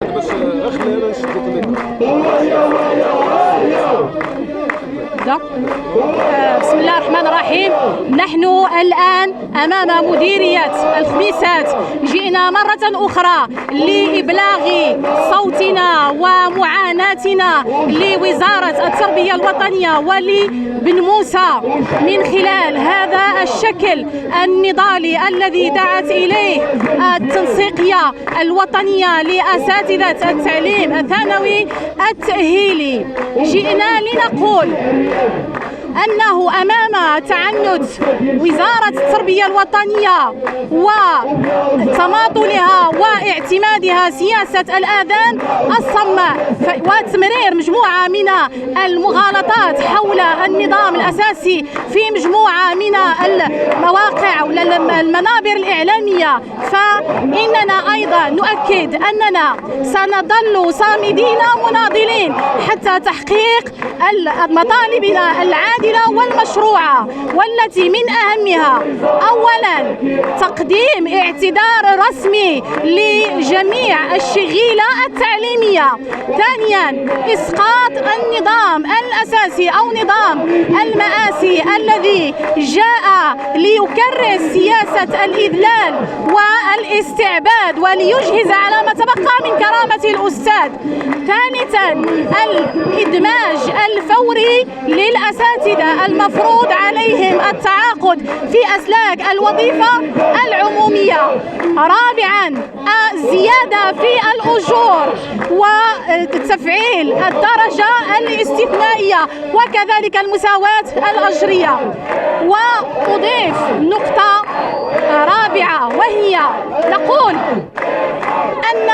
بسم الله الرحمن الرحيم. نحن الآن أمام مديرية الخميسات. جئنا مرة أخرى لإبلاغ صوتنا ومعاناتنا لوزارة التربية الوطنية ولبن موسى من خلال هذا الشكل النضالي الذي دعت إليه التنسيقية الوطنية لأساتذة التعليم الثانوي التأهيلي. جئنا لنقول أنه أمام تعنت وزارة التربية الوطنية وتماطلها واعتمادها سياسة الآذان الصماء وتمرير مجموعة من المغالطات حول النظام الأساسي في مجموعة من المواقع والمنابر الإعلامية، فإننا أيضا نؤكد أننا سنظل صامدين مناضلين حتى تحقيق مطالبنا العادلة والمشروعة، والتي من أهمها أولا تقديم اعتذار رسمي لجميع الشغيلة التعليمية، ثانيا إسقاط النظام الأساسي أو نظام المآسي الذي جاء ليكرس سياسة الإذلال والاستعباد وليجهز على ما تبقى من كرامة الأستاذ، ثالثا الإدماج الفوري للأساتذة المفروض عليهم التعاقد في أسلاك الوظيفة العمومية، رابعا الزيادة في الأجور وتفعيل الدرجة الاستثنائية وكذلك المساواة الأجرية. وأضيف نقطة رابعة وهي نقول أن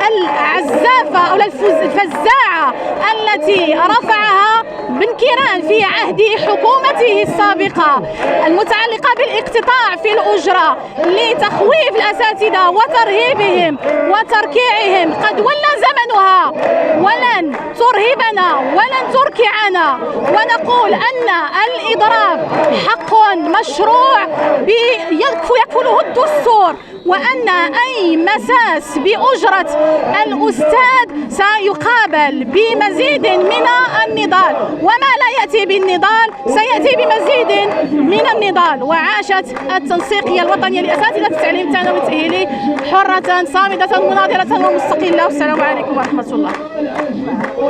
العزافة أو الفزاعة التي رفعها بن كيران في عهد حكومته السابقة المتعلقة بالاقتطاع في الأجرة لتخويف الأساتذة وترهيبهم وتركيعهم قد ولى زمنها، ولن ترهبنا ولن تركعنا، ونقول أن الإضراب حق مشروع يكفله الدستور، وأن أي مساس بأجرة الأستاذ سيقابل بمزيد من النضال، وما لا يأتي بالنضال سيأتي بمزيد من النضال. وعاشت التنسيقية الوطنية لأساتذة التعليم الثانوي التأهيلي حرة صامدة مناضلة ومستقلة. والسلام عليكم ورحمة الله.